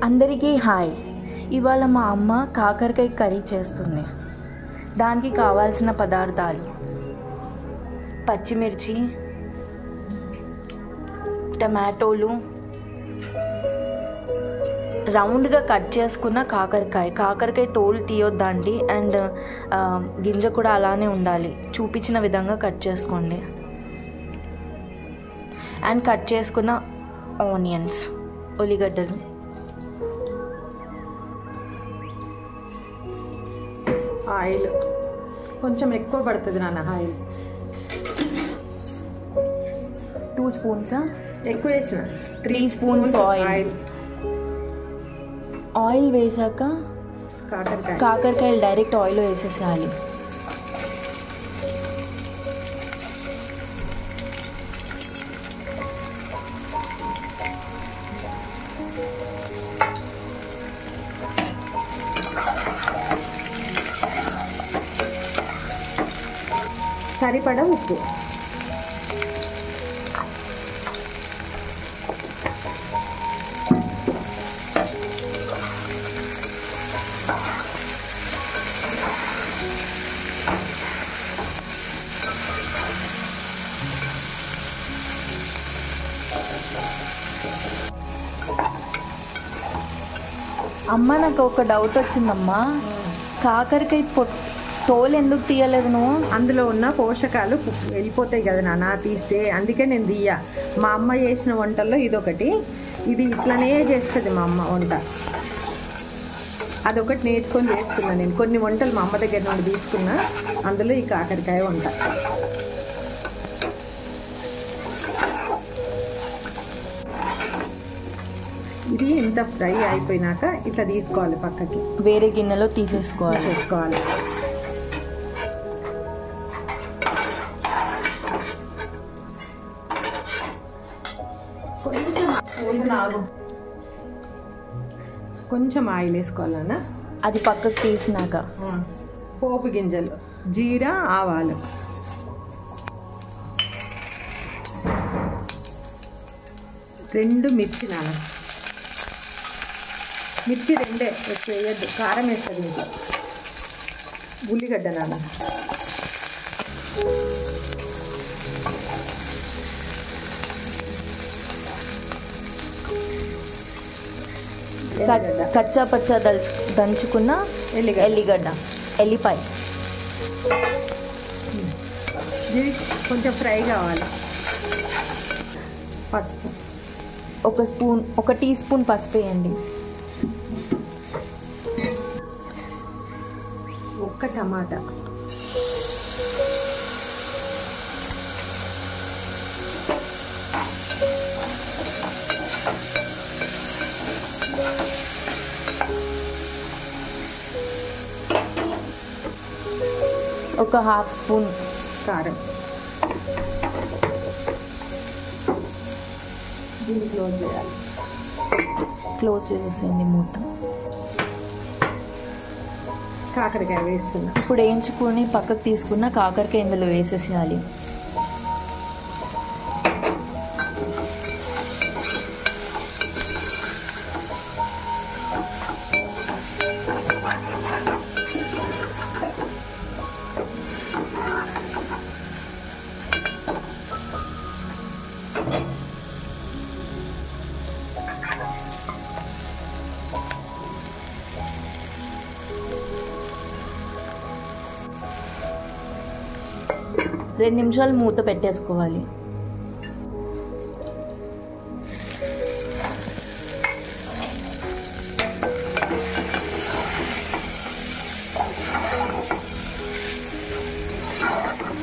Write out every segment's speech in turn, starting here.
అందరికీ హాయ్. ఇవాళ మా అమ్మ కాకరకాయ కర్రీ చేస్తుంది. దానికి కావాల్సిన పదార్థాలు: పచ్చిమిర్చి, టమాటోలు, రౌండ్గా కట్ చేసుకున్న కాకరకాయ తోలు తీయొద్దండి, అండ్ గింజ కూడా అలానే ఉండాలి. చూపించిన విధంగా కట్ చేసుకోండి. అండ్ కట్ చేసుకున్న ఆనియన్స్, ఉల్లిగడ్డలు, ఆయిల్ కొంచెం ఎక్కువ పడుతుంది నాన్న. ఆయిల్ 2 స్పూన్స్, ఎక్కువ వేసిన 3 స్పూన్స్ ఆయిల్ వేసాక కాకరకాయలు డైరెక్ట్ ఆయిల్లో వేసేసేయాలి. సరిపడా ఉప్పు, అమ్మ నాకు ఒక డౌట్ వచ్చిందమ్మా. కాకరకాయ తోలు ఎందుకు తీయలేదు నువ్వు? అందులో ఉన్న పోషకాలు వెళ్ళిపోతాయి కదా నాన్న తీస్తే, అందుకే నేను తీయ. మా అమ్మ చేసిన వంటల్లో ఇదొకటి. ఇది ఇట్లనే చేస్తుంది మా అమ్మ వంట. అదొకటి నేర్చుకొని చేస్తున్నా నేను. కొన్ని వంటలు మా అమ్మ దగ్గర నుండి తీసుకున్నా, అందులో ఈ కాకరకాయ వంట. ఇది ఇంత ఫ్రై అయిపోయినాక ఇట్లా తీసుకోవాలి, పక్కకి వేరే గిన్నెలో తీసేసుకోవాలి. కొంచెం ఆయిల్ వేసుకోవాలన్న. అది పక్కకు తీసినాక పోపు గింజలు, జీరా, ఆవాలు, రెండు మిర్చి నాన్న. మిర్చి రెండే, ఎక్కువ వేయద్దు, కారం వేస్తుంది మీకు. ఉల్లిగడ్డ నాన్న, కచ్చా పచ్చా దంచుకున్న ఎల్లిగడ్డ, ఎల్లిపాయ. ఇది కొంచెం ఫ్రై కావాలి. పసుపు, 1 టీ స్పూన్ పసుపు వేయండి. 1 టమాటా, ఒక 1/2 స్పూన్ కారం. దీన్ని క్లోజ్ చేయాలి. క్లోజ్ చేసేయండి మూత. కాకరకాయ వేస్తున్నా. ఇప్పుడు వేయించుకొని పక్కకు తీసుకున్న కాకరకాయ ఇందులో వేసేసేయాలి. రెండు నిమిషాలు మూత పెట్టేసుకోవాలి.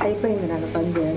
అయిపోయింది నన్ను పని చేయాలి.